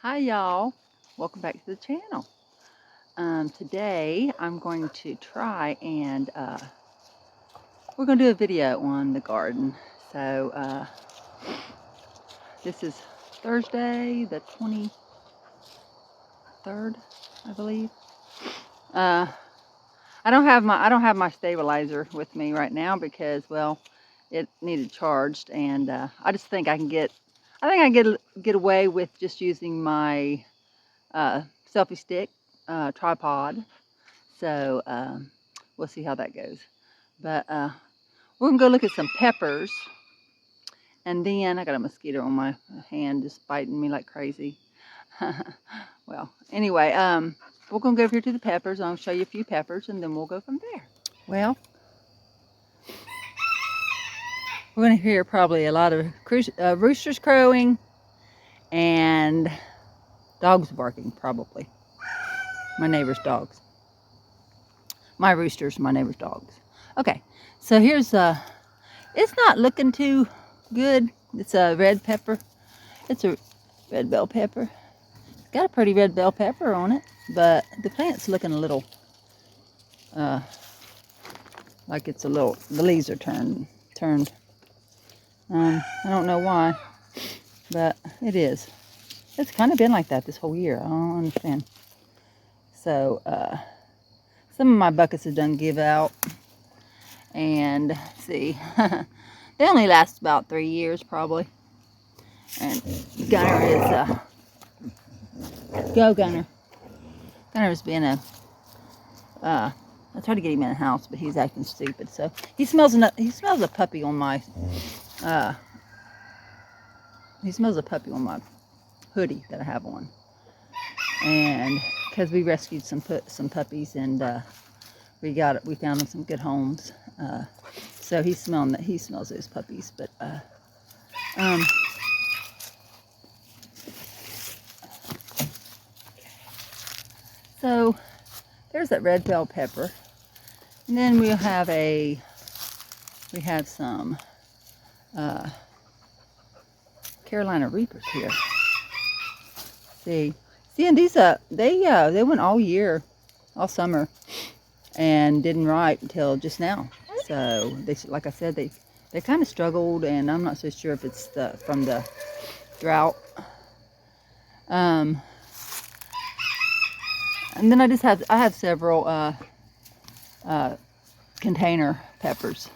Hi y'all, welcome back to the channel. Today I'm going to try and we're going to do a video on the garden. So this is Thursday the 23rd, I believe. I don't have my stabilizer with me right now because, well, it needed charged, and I just think I can get away with just using my selfie stick tripod. So we'll see how that goes. But we're gonna go look at some peppers, and then I got a mosquito on my hand just biting me like crazy. Well, anyway, we're gonna go over here to the peppers. I'll show you a few peppers, and then we'll go from there. Well, we're gonna hear probably a lot of roosters crowing and dogs barking, probably. My neighbor's dogs. My roosters, my neighbor's dogs. Okay, so here's it's not looking too good. It's a red pepper. It's a red bell pepper. It's got a pretty red bell pepper on it, but the plant's looking a little like it's a little, the leaves are turned. I don't know why, but it is. It's kind of been like that this whole year. I don't understand. So some of my buckets have done give out, and see, they only last about 3 years probably. And Gunner is go Gunner. Gunner's been I tried to get him in the house, but he's acting stupid. So he smells a puppy on my hoodie that I have on, and because we rescued some puppies, and we found them some good homes. So he smells those puppies, but so there's that red bell pepper, and then we have some Carolina Reapers here. See, and these they went all year, all summer, and didn't ripe until just now. So they, like I said, they kind of struggled, and I'm not so sure if it's from the drought. And then I have several container peppers.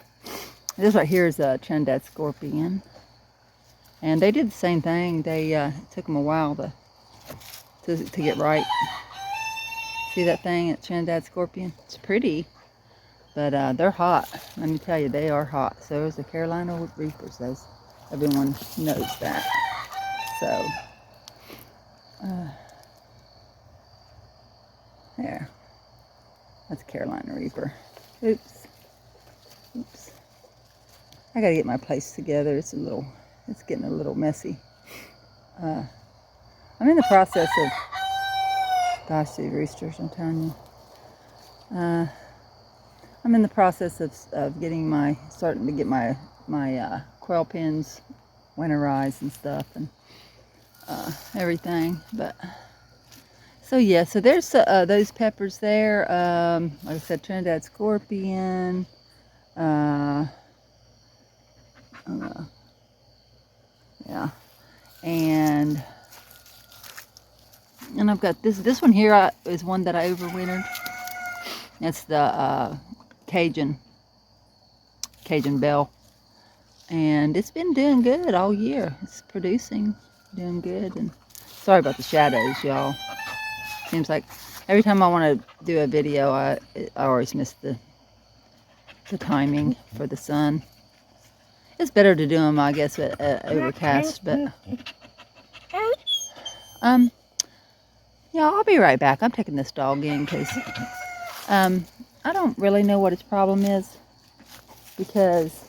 This right here is a Trinidad Scorpion, and they did the same thing. They it took them a while to get right. See that thing at Trinidad Scorpion? It's pretty, but they're hot. Let me tell you, they are hot. So is the Carolina Reapers. Those, everyone knows that. So there, that's a Carolina Reaper. Oops. I gotta get my place together. It's getting a little messy. I'm in the process of, gosh, these roosters, I'm telling you. I'm in the process of starting to get my quail pins winterized and stuff, and everything. But so yeah, so there's those peppers there. Like I said, Trinidad Scorpion. Yeah, and I've got this one here is one that I overwintered. It's the Cajun Bell, and it's been doing good all year. It's producing, doing good. And sorry about the shadows, y'all. Seems like every time I want to do a video, I always miss the timing for the sun. It's better to do them, I guess, at overcast, but yeah, I'll be right back. I'm taking this dog in because I don't really know what his problem is, because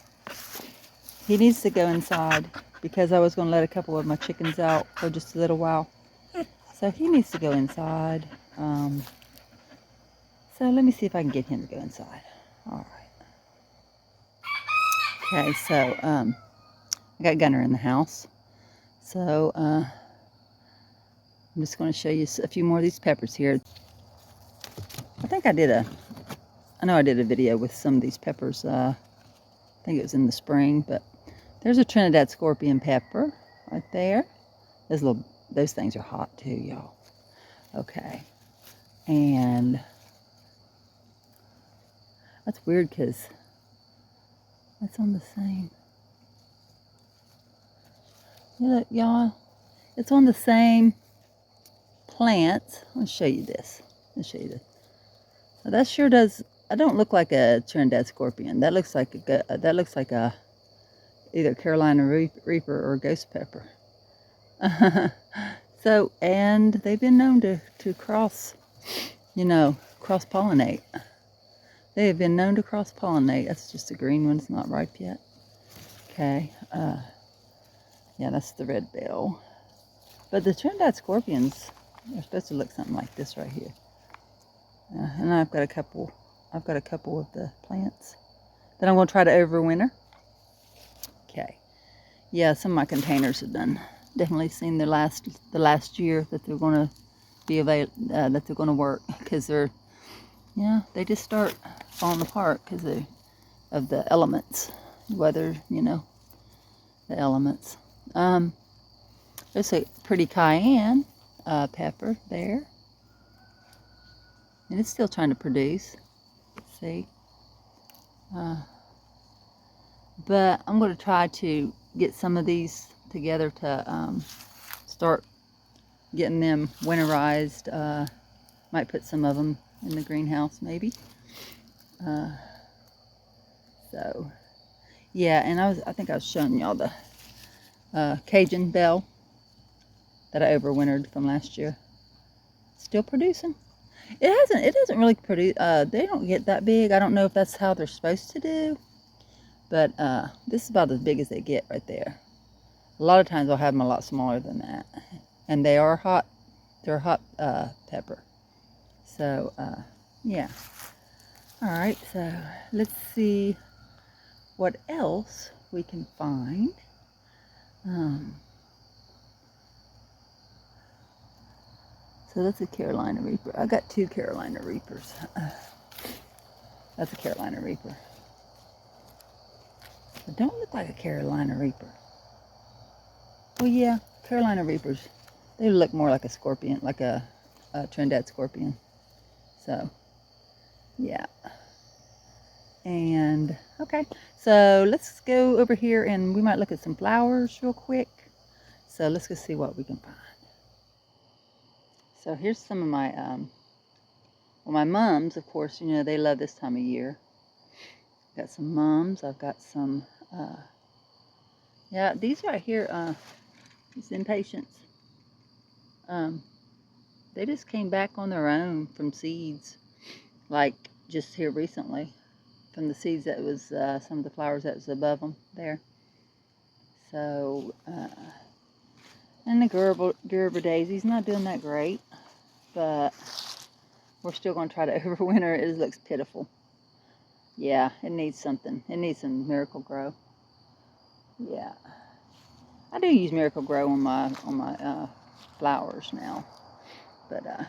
he needs to go inside, because I was going to let a couple of my chickens out for just a little while. So he needs to go inside. So let me see if I can get him to go inside. All right. Okay, so I got Gunner in the house. So I'm just going to show you a few more of these peppers here. I think I know I did a video with some of these peppers. I think it was in the spring, but there's a Trinidad scorpion pepper right there. Those things are hot too, y'all. Okay, and that's weird because that's on the same. Look, y'all, it's on the same plant. Let's show you this. Now, that sure does. I don't look like a Trinidad scorpion. That looks like a either Carolina Reaper or ghost pepper. So, and they've been known to cross, cross pollinate. They have been known to cross pollinate. That's just a green one. It's not ripe yet. Okay. Yeah, that's the red bell. But the Trinidad scorpions are supposed to look something like this right here. And I've got a couple of the plants that I'm going to try to overwinter. Okay. Yeah, some of my containers have definitely seen the last year that they're going to be that they're going to work, because they just start falling apart because of the elements, weather, the elements. There's a pretty cayenne pepper there, and it's still trying to produce. See, but I'm going to try to get some of these together to start getting them winterized. Might put some of them in the greenhouse maybe. So yeah, and I think I was showing y'all the Cajun bell that I overwintered from last year. Still producing. It doesn't really produce. They don't get that big. I don't know if that's how they're supposed to do, but this is about as big as they get right there. A lot of times I'll have them a lot smaller than that, and they are hot. They're hot pepper. So yeah. All right. So let's see what else we can find. So that's a Carolina Reaper. I got 2 Carolina Reapers. That's a Carolina Reaper. It don't look like a Carolina Reaper. Well, yeah, Carolina Reapers. They look more like a scorpion, like a Trinidad scorpion. So, yeah. And, okay. So, let's go over here and we might look at some flowers real quick. So, let's go see what we can find. So here's some of my, my mums, of course, they love this time of year. Got some mums. I've got some, yeah, these right here, these impatiens. They just came back on their own from seeds, like just here recently, from the seeds that was, some of the flowers that was above them there. So, and the Gerber daisies, not doing that great. But we're still going to try to overwinter. It looks pitiful. Yeah, it needs something. It needs some Miracle Grow. Yeah, I do use Miracle Grow on my flowers now, but I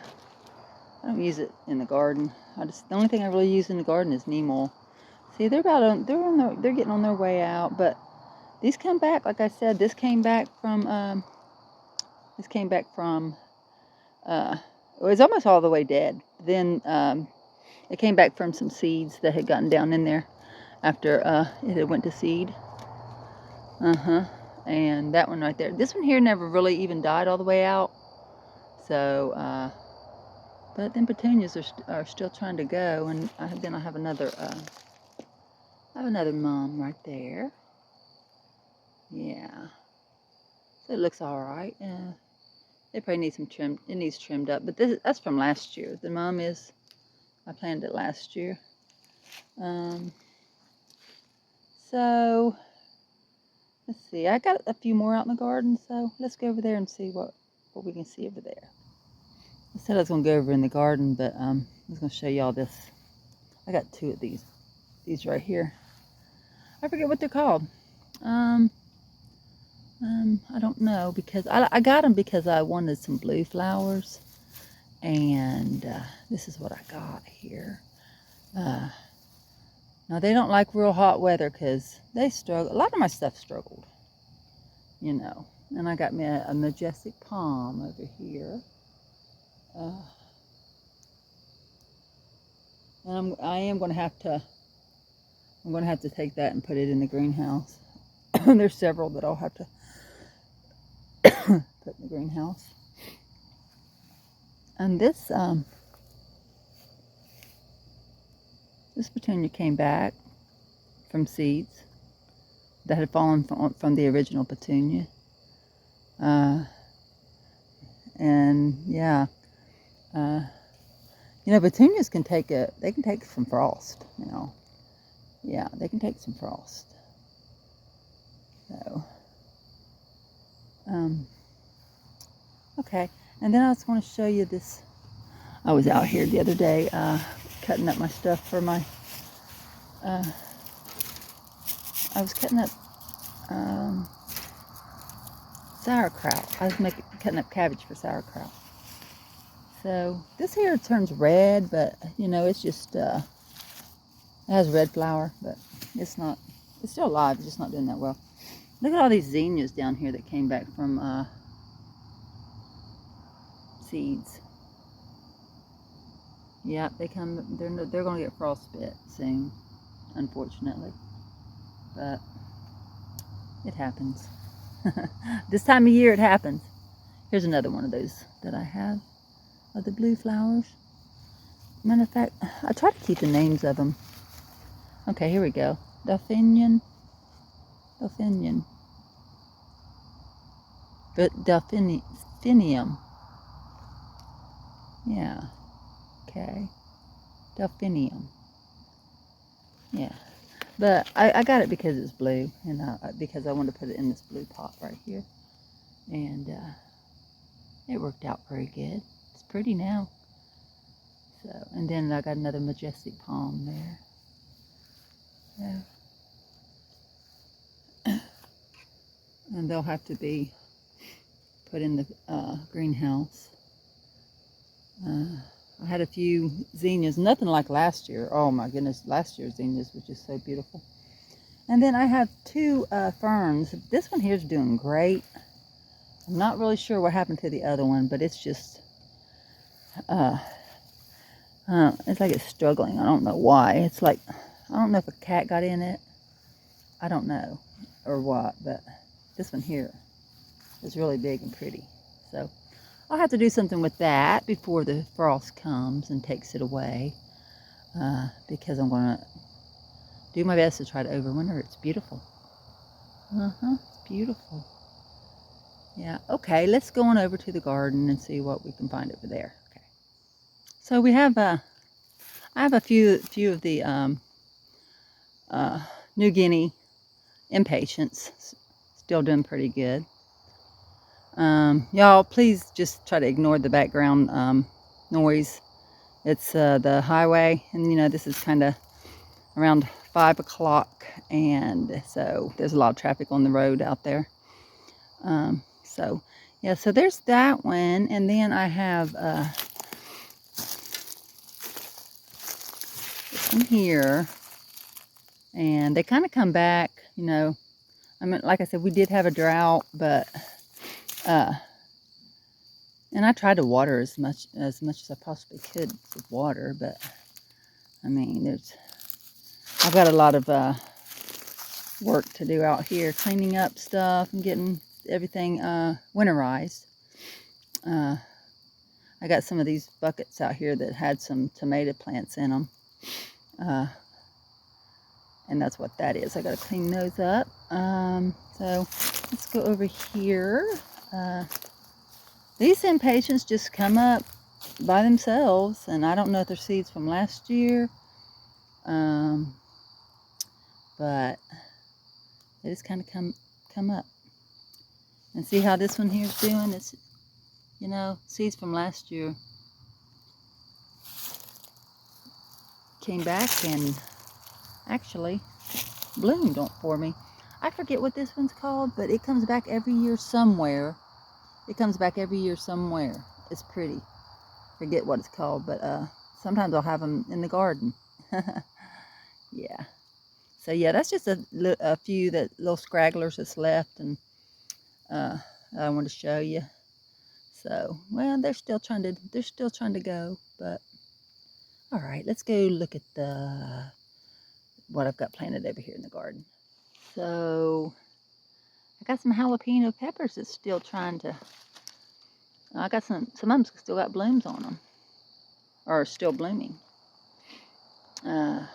don't use it in the garden. The only thing I really use in the garden is neem oil. See, they're getting on their way out, but these come back. Like I said, this came back from it was almost all the way dead. Then it came back from some seeds that had gotten down in there after it had went to seed. And that one right there. This one here never really even died all the way out. So, but then petunias are still trying to go. And then I have another mum right there. Yeah. So it looks all right. It probably needs some trim. It needs trimmed up, but that's from last year. The mum is, I planted it last year. So let's see. I got a few more out in the garden, so let's go over there and see what we can see over there. I said I was gonna go over in the garden, but I was gonna show y'all this. I got 2 of these right here. I forget what they're called. I don't know, because I got them because I wanted some blue flowers, and this is what I got here. Now they don't like real hot weather because they struggle. A lot of my stuff struggled, you know. And I got me a majestic palm over here. And I am going to have to. I'm going to have to take that and put it in the greenhouse. There's several that I'll have to put in the greenhouse. And this petunia came back from seeds that had fallen from the original petunia. And yeah, you know, petunias can take some frost now. Yeah, they can take some frost. So, okay. And then I was going to show you this. I was out here the other day cutting up my stuff for my, I was cutting up sauerkraut. I was cutting up cabbage for sauerkraut. So this here turns red, but you know, it's just, it has red flower, but it's still alive, it's just not doing that well. Look at all these zinnias down here that came back from seeds. Yeah, they're going to get frostbite soon, unfortunately. But it happens. This time of year it happens. Here's another one of those that I have, of the blue flowers. Matter of fact, I try to keep the names of them. Okay, here we go. Delphinium. But Delphinium. Yeah. Okay. Delphinium. Yeah. But I got it because it's blue, and because I wanted to put it in this blue pot right here. And it worked out pretty good. It's pretty now. So, and then I got another majestic palm there. Yeah. And they'll have to be put in the greenhouse. I had a few zinnias, nothing like last year. Oh my goodness, last year's zinnias was just so beautiful. And then I have two ferns. This one here is doing great. I'm not really sure what happened to the other one, but it's just, it's like it's struggling. I don't know why. It's like, I don't know if a cat got in it. I don't know, or what, but this one here is really big and pretty. So I'll have to do something with that before the frost comes and takes it away, because I'm going to do my best to try to overwinter. It's beautiful. It's beautiful. Yeah, okay, let's go on over to the garden and see what we can find over there. Okay. So we have, I have a few of the New Guinea impatiens, still doing pretty good. Y'all, please just try to ignore the background noise. It's the highway, and you know, this is kind of around 5 o'clock, and so there's a lot of traffic on the road out there. So yeah, so there's that one, and then I have this one here, and they kind of come back, you know. I mean, like I said, we did have a drought, but and I tried to water as much as I possibly could with water, but I mean, I've got a lot of work to do out here, cleaning up stuff and getting everything winterized. I got some of these buckets out here that had some tomato plants in them, and that's what that is. I got to clean those up. So let's go over here. These impatiens just come up by themselves, and I don't know if they're seeds from last year, but they just kind of come up. And see how this one here is doing? It's, you know, seeds from last year came back and actually bloomed for me. I forget what this one's called, but it comes back every year somewhere. It comes back every year somewhere. It's pretty. Forget what it's called, but sometimes I'll have them in the garden. Yeah. So yeah, that's just a few little scragglers that's left, and I want to show you. So well, they're still trying to go, but all right, let's go look at what I've got planted over here in the garden. So I got some jalapeno peppers that's still trying to. I got some of them still got blooms on them, or still blooming. I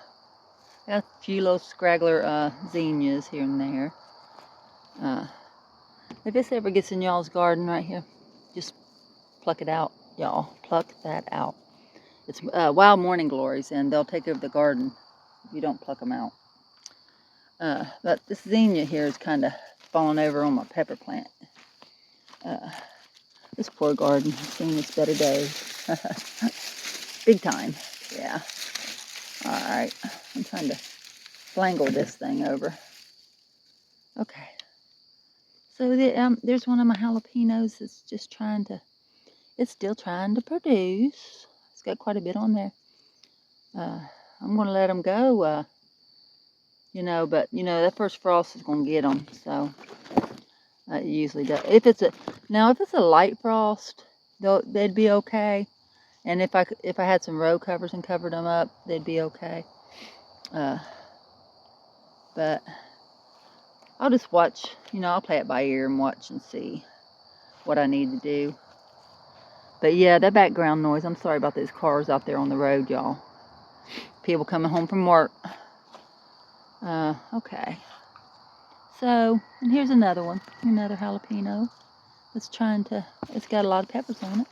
got a few little scraggler zinnias here and there. If this ever gets in y'all's garden right here, just pluck it out, y'all. Pluck that out. It's wild morning glories, and they'll take over the garden if you don't pluck them out. But this zinnia here is kind of falling over on my pepper plant. This poor garden has seen its better days. Big time. Yeah. All right. I'm trying to flangle this thing over. Okay. So there's one of my jalapenos that's just it's still trying to produce. It's got quite a bit on there. I'm going to let them go, but, that first frost is going to get them. So it usually does. If it's a light frost, they'd be okay. And if I had some row covers and covered them up, they'd be okay. But I'll just watch, I'll play it by ear and watch and see what I need to do. But yeah, that background noise, I'm sorry about those cars out there on the road, y'all. People coming home from work. Okay. So, and here's another one, another jalapeno. It's got a lot of peppers on it.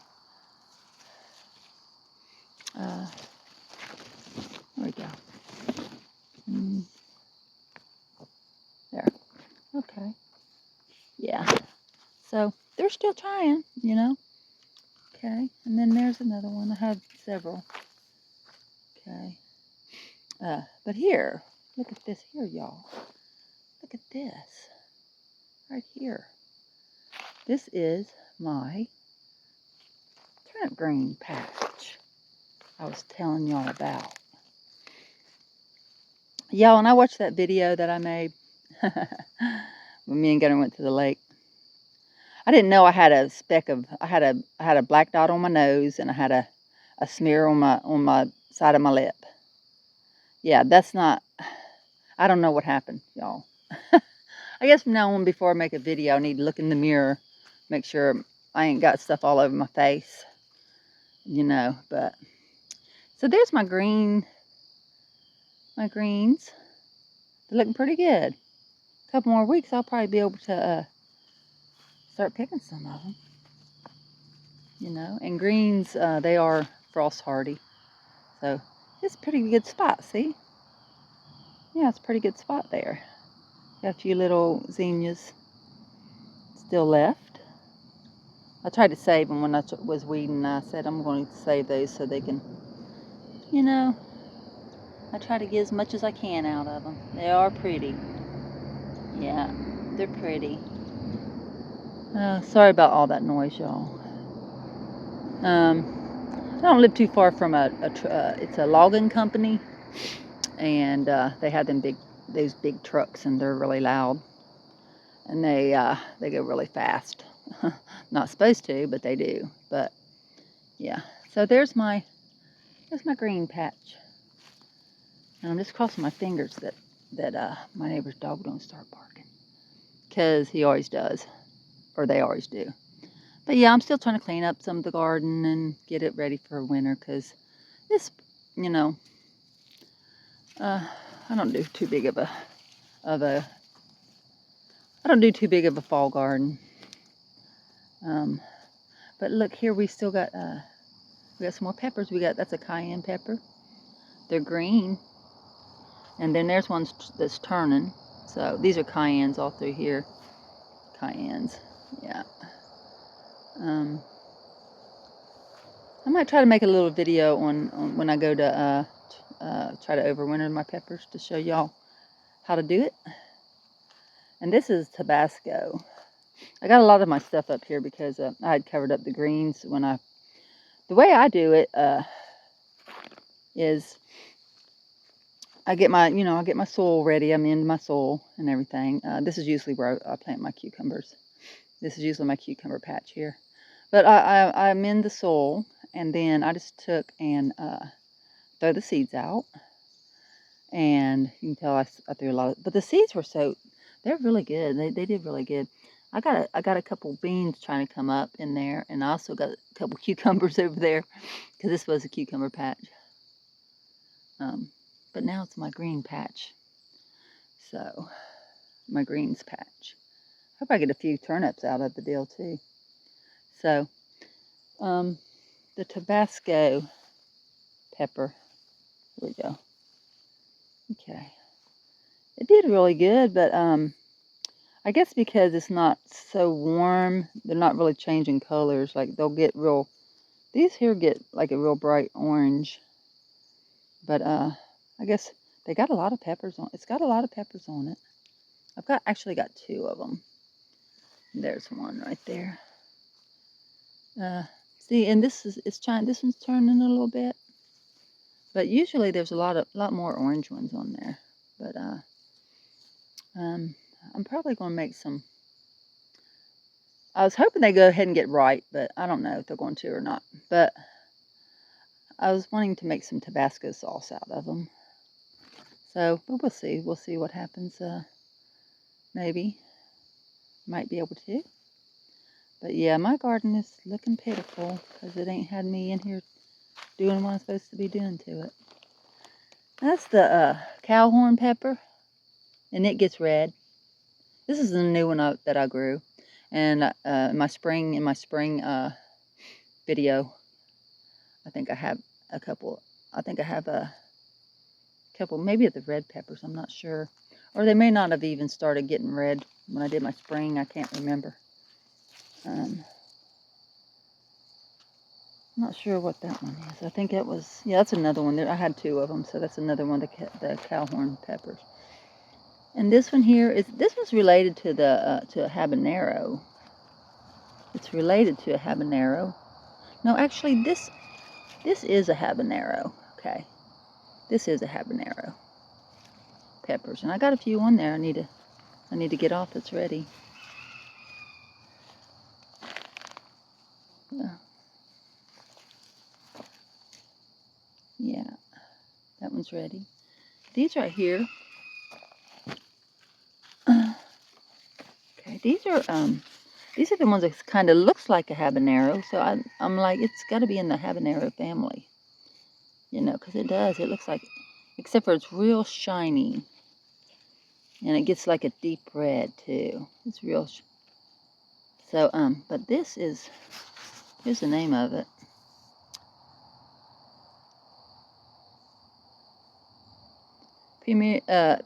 There we go. There. Okay. Yeah. So, they're still trying, Okay. And then there's another one. I had several. Okay. But here, look at this here, y'all. Look at this. Right here. This is my turnip green patch I was telling y'all about. Y'all, when I watched that video that I made when me and Gunnar went to the lake, I didn't know I had a I had a black dot on my nose, and I had a smear on my side of my lip. Yeah, that's not, I don't know what happened, y'all. I guess from now on, before I make a video, I need to look in the mirror, make sure I ain't got stuff all over my face, but. So there's my greens. They're looking pretty good. A couple more weeks, I'll probably be able to start picking some of them. And greens, they are frost hardy. So it's a pretty good spot, see? Yeah, it's a pretty good spot there. Got a few little zinnias still left. I tried to save them when I was weeding. I said I'm going to save those so they can, I try to get as much as I can out of them. They are pretty. Yeah, they're pretty. Sorry about all that noise, y'all. I don't live too far from it's a logging company, and they have those big trucks, and they're really loud, and they go really fast. Not supposed to, but they do. But yeah, so there's my green patch, and I'm just crossing my fingers that my neighbor's dog don't start barking, because he always does, or they always do. But yeah, I'm still trying to clean up some of the garden and get it ready for winter, because this, I don't do too big of a fall garden. But look here, we still got some more peppers. That's a cayenne pepper. They're green, and then there's one that's turning. So these are cayennes all through here. Cayennes, yeah. I might try to make a little video on when I go to try to overwinter my peppers, to show y'all how to do it. And this is Tabasco. I got a lot of my stuff up here because I had covered up the greens when the way I do it is I get my soil ready. I'm in my soil and everything. This is usually where I plant my cucumbers. This is usually my cucumber patch here. But I'm in the soil, and then I just took and throw the seeds out. And you can tell I threw a lot but the seeds were they're really good. They did really good. I got a couple beans trying to come up in there, and I also got a couple cucumbers over there because this was a cucumber patch. But now it's my green patch. So, my greens patch. Hope I get a few turnips out of the deal too. So, the Tabasco pepper. Here we go. Okay. It did really good, but I guess because it's not so warm, they're not really changing colors. Like these here get like a real bright orange. But I guess they got a lot of peppers on. It's got a lot of peppers on it. Actually got 2 of them. There's one right there. See, and this one's turning a little bit. But usually there's a lot more orange ones on there. But I'm probably going to make some. I was hoping they go ahead and get ripe, but I don't know if they're going to or not. But I was wanting to make some Tabasco sauce out of them. So, but we'll see. We'll see what happens. Maybe. Might be able to. But yeah, my garden is looking pitiful because it ain't had me in here doing what I'm supposed to be doing to it. That's the cow horn pepper, and it gets red. This is the new one that I grew, and in my spring video, I think I have a couple. I think I have a couple, maybe of the red peppers. I'm not sure, or they may not have even started getting red when I did my spring. I can't remember. I'm not sure what that one is. I think it was, yeah, that's another one. I had 2 of them, so that's another one, the cow horn peppers. And this one here this was related to to a habanero. It's related to a habanero. No, actually, this is a habanero. Okay, this is a habanero peppers, and I got a few on there. I need to get off. It's ready. Yeah, that one's ready. These right here. Okay, these are the ones that kind of looks like a habanero. So I'm like, it's got to be in the habanero family, because it does. It looks like, except for it's real shiny, and it gets like a deep red too. It's real. So but here's the name of it.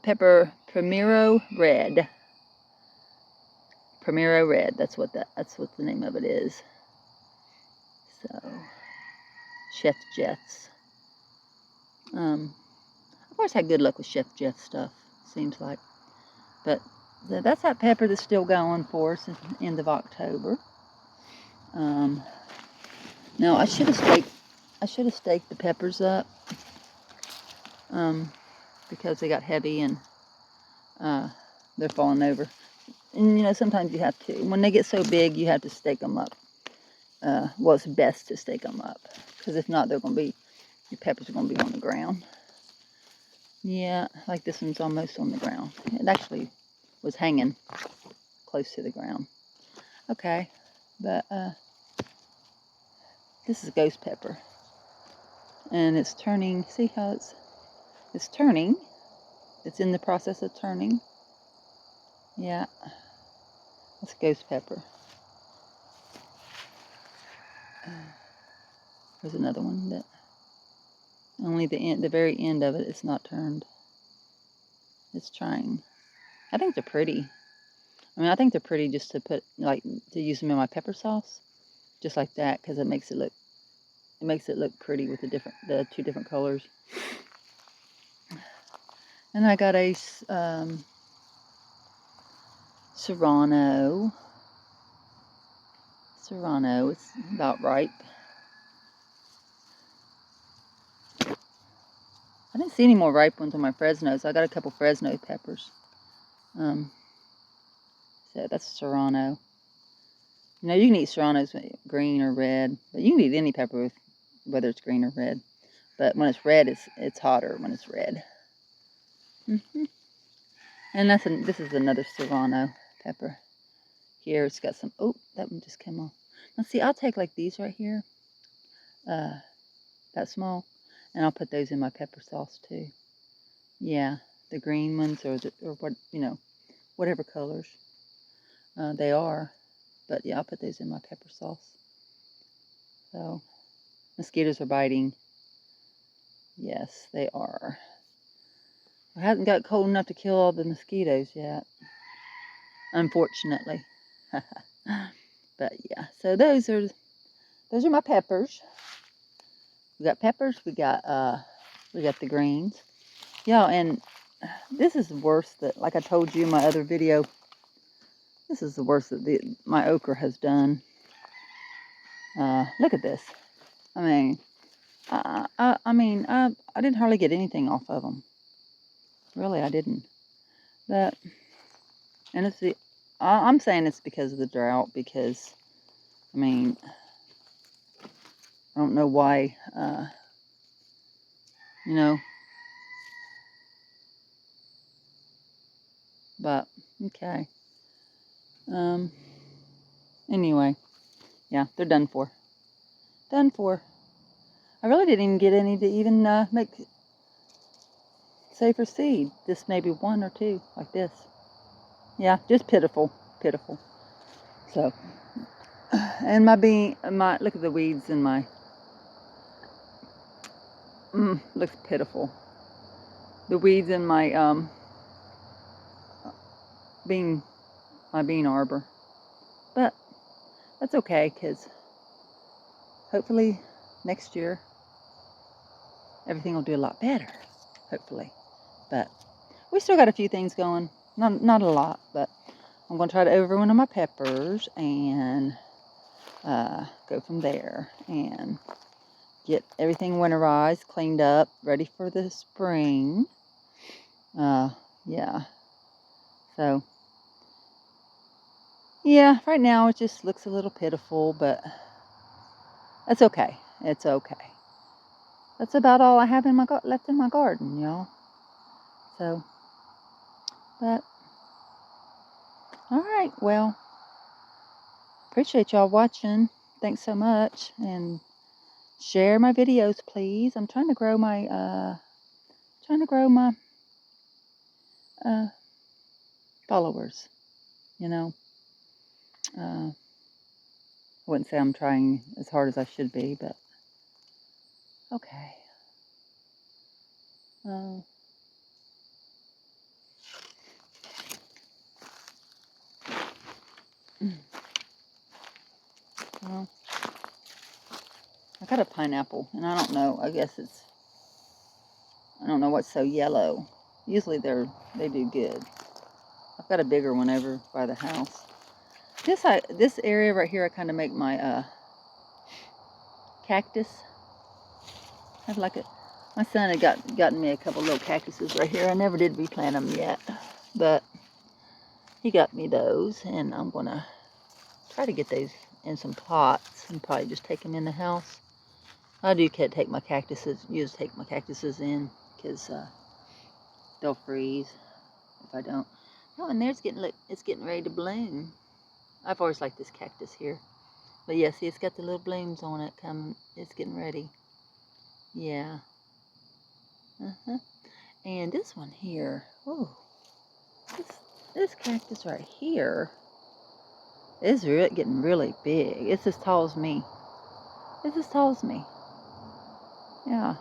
Pepper Primero Red. Primero Red. That's what the name of it is. So, Chef Jeff's. I've always had good luck with Chef Jeff's stuff. Seems like, but that's that pepper that's still going for us at the end of October. Now I should have staked the peppers up. Because they got heavy and they're falling over. And sometimes you have to. When they get so big, you have to stake them up. Well, it's best to stake them up, because if not, your peppers are going to be on the ground. Yeah, like this one's almost on the ground. It actually was hanging close to the ground. Okay, but this is ghost pepper, and it's turning. See how it's turning. It's in the process of turning. Yeah, that's ghost pepper. There's another one that only the very end of it is not turned. It's trying. I think they're pretty. I mean, I think they're pretty just to to use them in my pepper sauce, just like that, because it makes it look pretty with the 2 different colors. And I got a Serrano. Serrano, it's about ripe. I didn't see any more ripe ones on my Fresnos. I got a couple Fresno peppers. So that's Serrano. You know, you can eat Serranos with green or red, but you can eat any pepper with, whether it's green or red. But when it's red, it's hotter when it's red. And this is another Serrano pepper. Here it's got some. Oh, that one just came off. Now see, I'll take like these right here, that small, and I'll put those in my pepper sauce too. Yeah, the green ones or what, you know, whatever colors they are. But yeah, I'll put those in my pepper sauce. So, mosquitoes are biting. Yes, they are. It hasn't got cold enough to kill all the mosquitoes yet, unfortunately. But yeah, so those are my peppers. We got peppers. We got the greens. Yeah, and this is the worst that, like I told you in my other video, this is the worst that my okra has done. Look at this. I mean, I didn't hardly get anything off of them. Really, I didn't. But, and I'm saying it's because of the drought, because, I mean, I don't know why, you know, but, okay. Anyway, yeah, they're done for. Done for. I really didn't even get any to even make safer seed. Just maybe one or two, like this. Yeah, just pitiful, pitiful. So, and look at the weeds in my, looks pitiful. The weeds in my, bean arbor. But that's okay, because hopefully next year everything will do a lot better, hopefully. But we still got a few things going. Not a lot, but I'm going to try to overwinter my peppers and go from there and get everything winterized, cleaned up, ready for the spring. Yeah. So, yeah, right now it just looks a little pitiful, but that's okay. It's okay. That's about all I have left in my garden, y'all. So, but, all right, well, appreciate y'all watching. Thanks so much, and share my videos, please. I'm trying to grow my followers, you know. I wouldn't say I'm trying as hard as I should be, but okay. Well, I got a pineapple, and I don't know. I don't know what's so yellow. Usually they do good. I've got a bigger one over by the house. This area right here, I kind of make my cactus. I have like my son had gotten me a couple little cactuses right here. I never did replant them yet, but he got me those, and I'm gonna try to get those in some pots and probably just take them in the house. I do take my cactuses, take my cactuses in, because they'll freeze if I don't. Oh, and it's getting ready to bloom. I've always liked this cactus here. But yeah, see, it's got the little blooms on it coming. It's getting ready. Yeah. And this one here, oh, this cactus right here is getting really big. It's as tall as me. It's as tall as me. Yeah.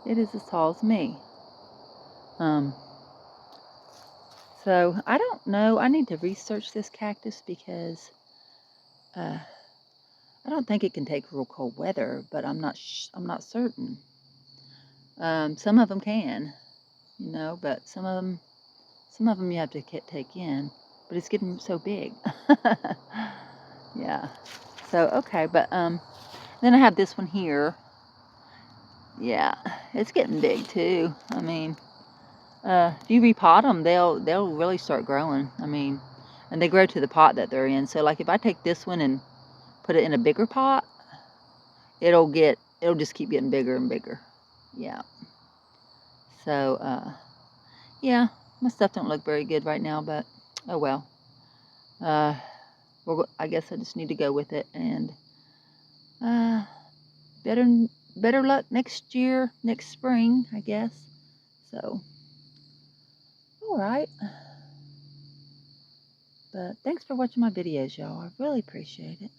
It is as tall as me. So I don't know. I need to research this cactus, because I don't think it can take real cold weather, but I'm not certain. Some of them can, you know, but some of them you have to take in. but it's getting so big. Yeah. So, okay, but then I have this one here. Yeah, it's getting big too. I mean, if you repot them, they'll really start growing. I mean, and they grow to the pot that they're in. So like if I take this one and put it in a bigger pot, it'll just keep getting bigger and bigger. Yeah. So yeah, my stuff don't look very good right now, but oh well. I guess I just need to go with it, and better better luck next year, next spring, I guess. So, all right. But thanks for watching my videos, y'all. I really appreciate it.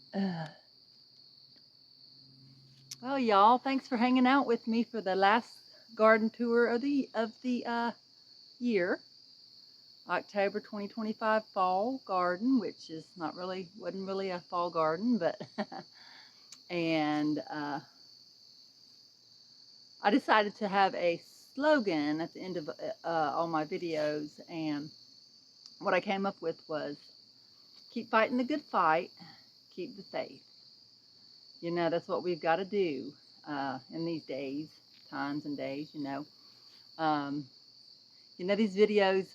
Well, y'all, thanks for hanging out with me for the last garden tour of the year. October 2025 fall garden, which is wasn't really a fall garden, but and I decided to have a slogan at the end of all my videos, and what I came up with was, keep fighting the good fight, keep the faith. You know, that's what we've got to do in these times and days, you know. These videos,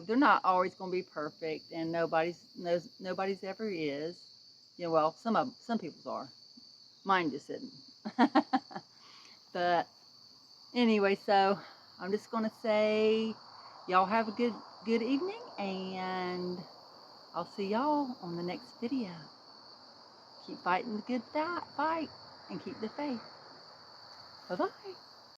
they're not always going to be perfect, and nobody's ever is. Well, some people's are. Mine just isn't. But anyway, so I'm just going to say, y'all have a good evening, and I'll see y'all on the next video. Keep fighting the good fight and keep the faith. Bye-bye.